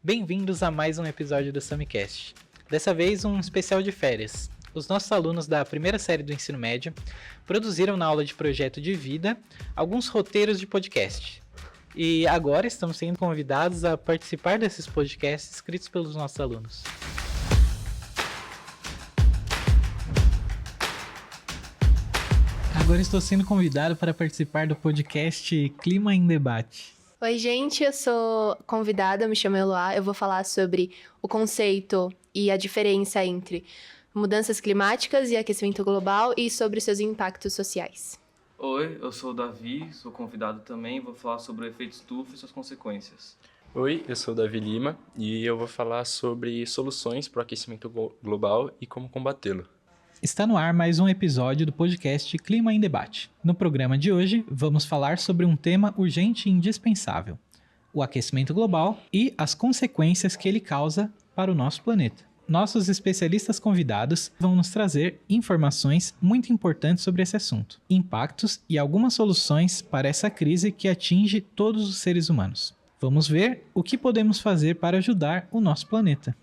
Bem-vindos a mais um episódio do Samicast. Dessa vez, um especial de férias. Os nossos alunos da primeira série do ensino médio produziram na aula de projeto de vida alguns roteiros de podcast. E agora estamos sendo convidados a participar desses podcasts escritos pelos nossos alunos. Agora estou sendo convidado para participar do podcast Clima em Debate. Oi, gente, eu sou convidada, me chamo Eloá. Eu vou falar sobre o conceito e a diferença entre mudanças climáticas e aquecimento global e sobre seus impactos sociais. Oi, eu sou o Davi, sou convidado também, vou falar sobre o efeito estufa e suas consequências. Oi, eu sou o Davi Lima e eu vou falar sobre soluções para o aquecimento global e como combatê-lo. Está no ar mais um episódio do podcast Clima em Debate. No programa de hoje, vamos falar sobre um tema urgente e indispensável: o aquecimento global e as consequências que ele causa para o nosso planeta. Nossos especialistas convidados vão nos trazer informações muito importantes sobre esse assunto, impactos e algumas soluções para essa crise que atinge todos os seres humanos. Vamos ver o que podemos fazer para ajudar o nosso planeta.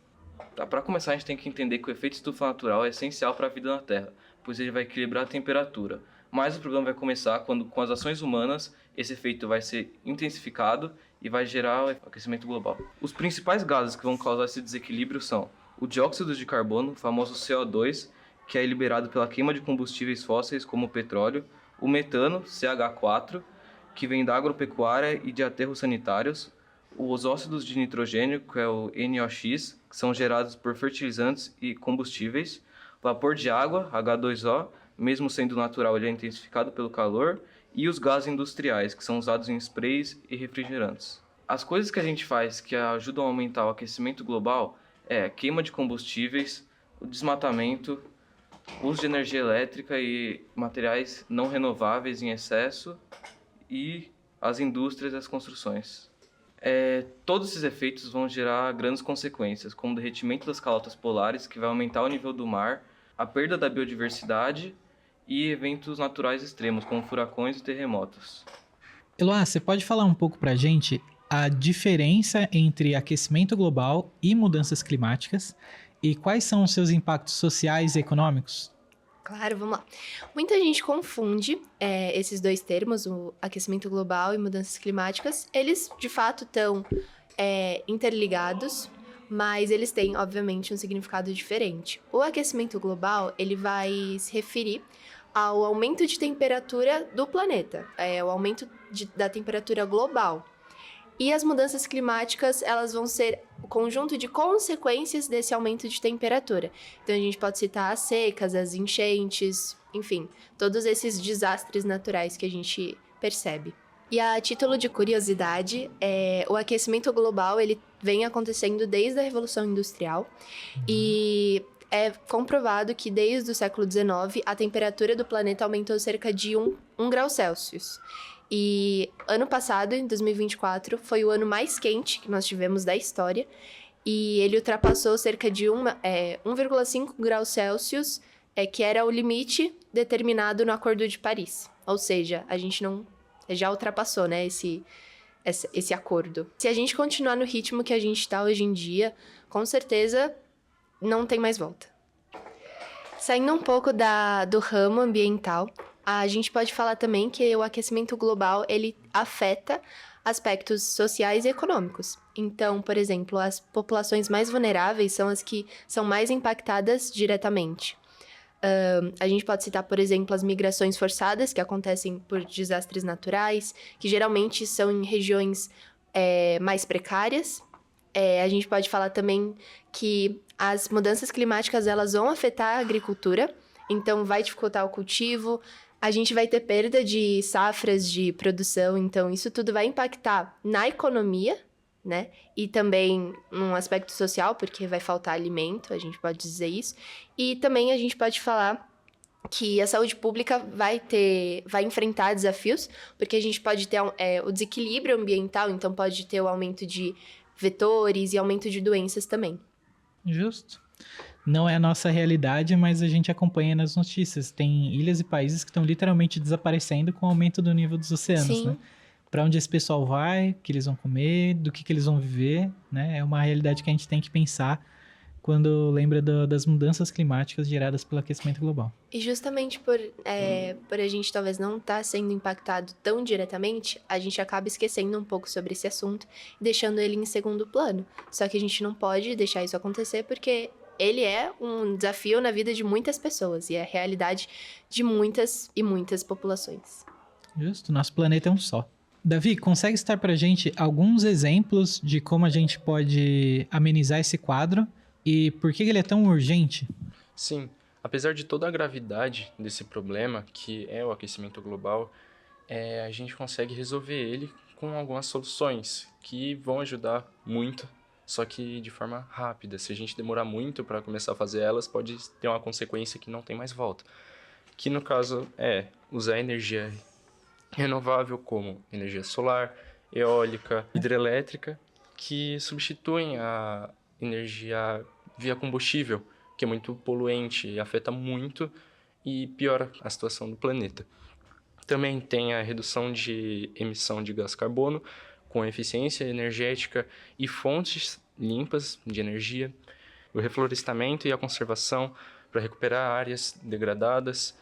Para começar, a gente tem que entender que o efeito estufa natural é essencial para a vida na Terra, pois ele vai equilibrar a temperatura. Mas o problema vai começar quando, com as ações humanas, esse efeito vai ser intensificado e vai gerar o aquecimento global. Os principais gases que vão causar esse desequilíbrio são o dióxido de carbono, o famoso CO2, que é liberado pela queima de combustíveis fósseis como o petróleo, o metano, CH4, que vem da agropecuária e de aterros sanitários, os óxidos de nitrogênio, que é o NOx, que são gerados por fertilizantes e combustíveis, vapor de água, H2O, mesmo sendo natural, ele é intensificado pelo calor, e os gases industriais, que são usados em sprays e refrigerantes. As coisas que a gente faz que ajudam a aumentar o aquecimento global é queima de combustíveis, o desmatamento, uso de energia elétrica e materiais não renováveis em excesso e as indústrias e as construções. Todos esses efeitos vão gerar grandes consequências, como o derretimento das calotas polares, que vai aumentar o nível do mar, a perda da biodiversidade e eventos naturais extremos, como furacões e terremotos. Eloá, você pode falar um pouco para a gente a diferença entre aquecimento global e mudanças climáticas e quais são os seus impactos sociais e econômicos? Claro, vamos lá. Muita gente confunde esses dois termos, o aquecimento global e mudanças climáticas. Eles, de fato, estão interligados, mas eles têm, obviamente, um significado diferente. O aquecimento global, ele vai se referir ao aumento de temperatura do planeta, o aumento da temperatura global. E as mudanças climáticas, elas vão ser o conjunto de consequências desse aumento de temperatura. Então, a gente pode citar as secas, as enchentes, enfim, todos esses desastres naturais que a gente percebe. E a título de curiosidade, o aquecimento global, ele vem acontecendo desde a Revolução Industrial e é comprovado que desde o século XIX, a temperatura do planeta aumentou cerca de 1 grau Celsius. E ano passado, em 2024, foi o ano mais quente que nós tivemos da história. E ele ultrapassou cerca de 1,5 graus Celsius, que era o limite determinado no Acordo de Paris. Ou seja, a gente já ultrapassou, né, esse acordo. Se a gente continuar no ritmo que a gente está hoje em dia, com certeza não tem mais volta. Saindo um pouco do ramo ambiental, a gente pode falar também que o aquecimento global, ele afeta aspectos sociais e econômicos. Então, por exemplo, as populações mais vulneráveis são as que são mais impactadas diretamente. A gente pode citar, por exemplo, as migrações forçadas, que acontecem por desastres naturais, que geralmente são em regiões mais precárias. A gente pode falar também que as mudanças climáticas, elas vão afetar a agricultura, então vai dificultar o cultivo. A gente vai ter perda de safras de produção, então isso tudo vai impactar na economia, né? E também num aspecto social, porque vai faltar alimento, a gente pode dizer isso. E também a gente pode falar que a saúde pública vai enfrentar desafios, porque a gente pode ter o desequilíbrio ambiental, então pode ter o aumento de vetores e aumento de doenças também. Justo. Não é a nossa realidade, mas a gente acompanha nas notícias. Tem ilhas e países que estão literalmente desaparecendo com o aumento do nível dos oceanos, Sim. né? para onde esse pessoal vai, o que eles vão comer, do que eles vão viver, né? É uma realidade que a gente tem que pensar quando lembra das mudanças climáticas geradas pelo aquecimento global. E justamente por a gente talvez não estar sendo impactado tão diretamente, a gente acaba esquecendo um pouco sobre esse assunto e deixando ele em segundo plano. Só que a gente não pode deixar isso acontecer porque ele é um desafio na vida de muitas pessoas e é a realidade de muitas e muitas populações. Justo, nosso planeta é um só. Davi, consegue citar pra gente alguns exemplos de como a gente pode amenizar esse quadro e por que ele é tão urgente? Sim, apesar de toda a gravidade desse problema, que é o aquecimento global, a gente consegue resolver ele com algumas soluções que vão ajudar muito, só que de forma rápida. Se a gente demorar muito para começar a fazer elas, pode ter uma consequência que não tem mais volta. Que no caso é usar energia renovável como energia solar, eólica, hidrelétrica, que substituem a energia via combustível, que é muito poluente e afeta muito e piora a situação do planeta. Também tem a redução de emissão de gás carbono com eficiência energética e fontes limpas de energia, o reflorestamento e a conservação para recuperar áreas degradadas,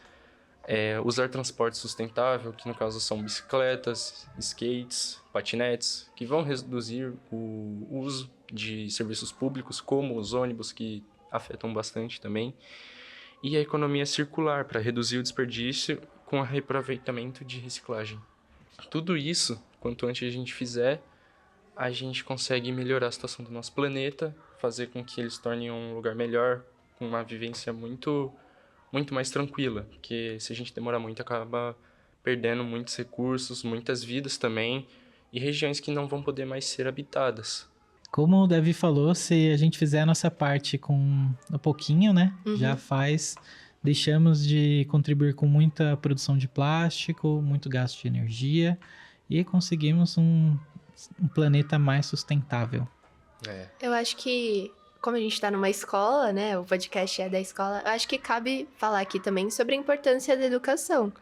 usar transporte sustentável, que no caso são bicicletas, skates, patinetes, que vão reduzir o uso de serviços públicos, como os ônibus, que afetam bastante também, e a economia circular, para reduzir o desperdício com o reaproveitamento de reciclagem. Tudo isso, quanto antes a gente fizer, a gente consegue melhorar a situação do nosso planeta, fazer com que ele se torne um lugar melhor, com uma vivência muito mais tranquila, porque se a gente demorar muito, acaba perdendo muitos recursos, muitas vidas também, e regiões que não vão poder mais ser habitadas. Como o Davi falou, se a gente fizer a nossa parte com um pouquinho, né? Já deixamos de contribuir com muita produção de plástico, muito gasto de energia e conseguimos um planeta mais sustentável. Eu acho que, como a gente está numa escola, né? O podcast é da escola, eu acho que cabe falar aqui também sobre a importância da educação,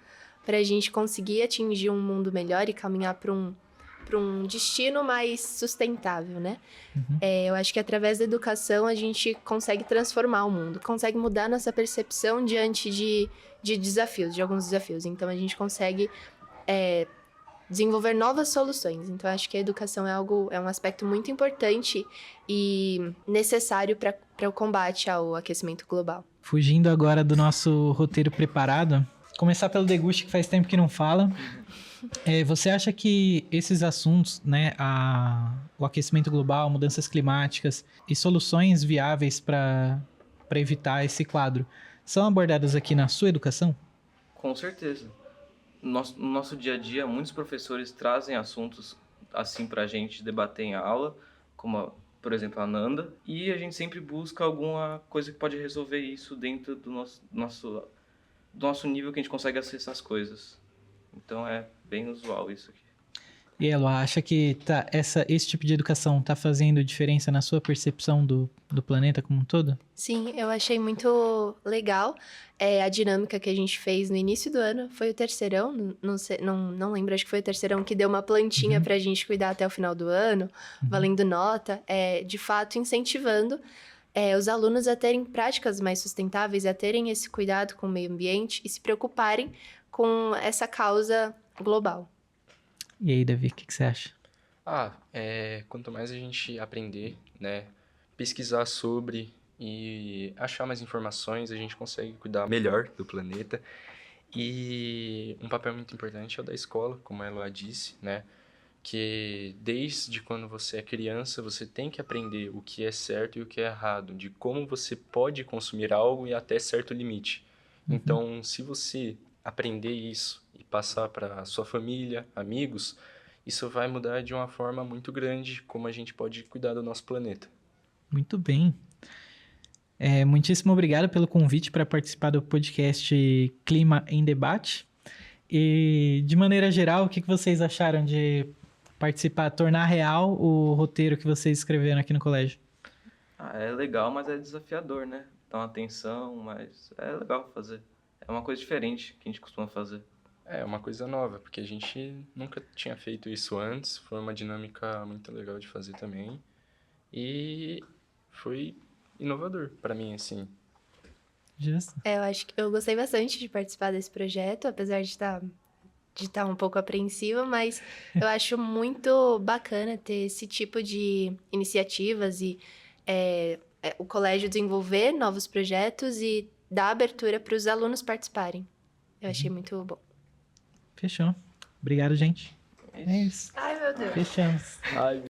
para a gente conseguir atingir um mundo melhor e caminhar para um destino mais sustentável, né? Eu acho que através da educação a gente consegue transformar o mundo, consegue mudar nossa percepção diante de desafios, de alguns desafios. Então a gente consegue desenvolver novas soluções. Então acho que a educação é um aspecto muito importante e necessário para o combate ao aquecimento global. Fugindo agora do nosso roteiro preparado, começar pelo Deguste, que faz tempo que não fala. Você acha que esses assuntos, né, o aquecimento global, mudanças climáticas e soluções viáveis para evitar esse quadro são abordadas aqui na sua educação? Com certeza. No nosso dia a dia, muitos professores trazem assuntos assim para a gente debater em aula, como, por exemplo, a Nanda, e a gente sempre busca alguma coisa que pode resolver isso dentro do nosso nível que a gente consegue acessar as coisas. Então é bem usual isso aqui. E Elo, acha que esse tipo de educação está fazendo diferença na sua percepção do planeta como um todo? Sim, eu achei muito legal a dinâmica que a gente fez no início do ano. Foi o terceirão, não lembro, acho que foi o terceirão que deu uma plantinha para a gente cuidar até o final do ano, valendo nota, de fato incentivando os alunos a terem práticas mais sustentáveis, a terem esse cuidado com o meio ambiente e se preocuparem com essa causa global. E aí, Davi, o que você acha? Quanto mais a gente aprender, né, pesquisar sobre e achar mais informações, a gente consegue cuidar melhor do planeta. E um papel muito importante é o da escola, como a Eloá disse, né, que desde quando você é criança, você tem que aprender o que é certo e o que é errado, de como você pode consumir algo e até certo limite. Então, se você aprender isso e passar para sua família, amigos, isso vai mudar de uma forma muito grande como a gente pode cuidar do nosso planeta. Muito bem. Muitíssimo obrigado pelo convite para participar do podcast Clima em Debate. E, de maneira geral, o que vocês acharam de participar, tornar real o roteiro que vocês escreveram aqui no colégio? É legal, mas é desafiador, né? Dá uma atenção, mas é legal fazer. É uma coisa diferente que a gente costuma fazer. É uma coisa nova, porque a gente nunca tinha feito isso antes. Foi uma dinâmica muito legal de fazer também. E foi inovador para mim, assim. Justo. Eu acho que eu gostei bastante de participar desse projeto, apesar de estar um pouco apreensiva, mas eu acho muito bacana ter esse tipo de iniciativas e o colégio desenvolver novos projetos e dar abertura para os alunos participarem. Eu achei muito bom. Fechou. Obrigado, gente. É isso. Ai, meu Deus. Fechamos. Ai,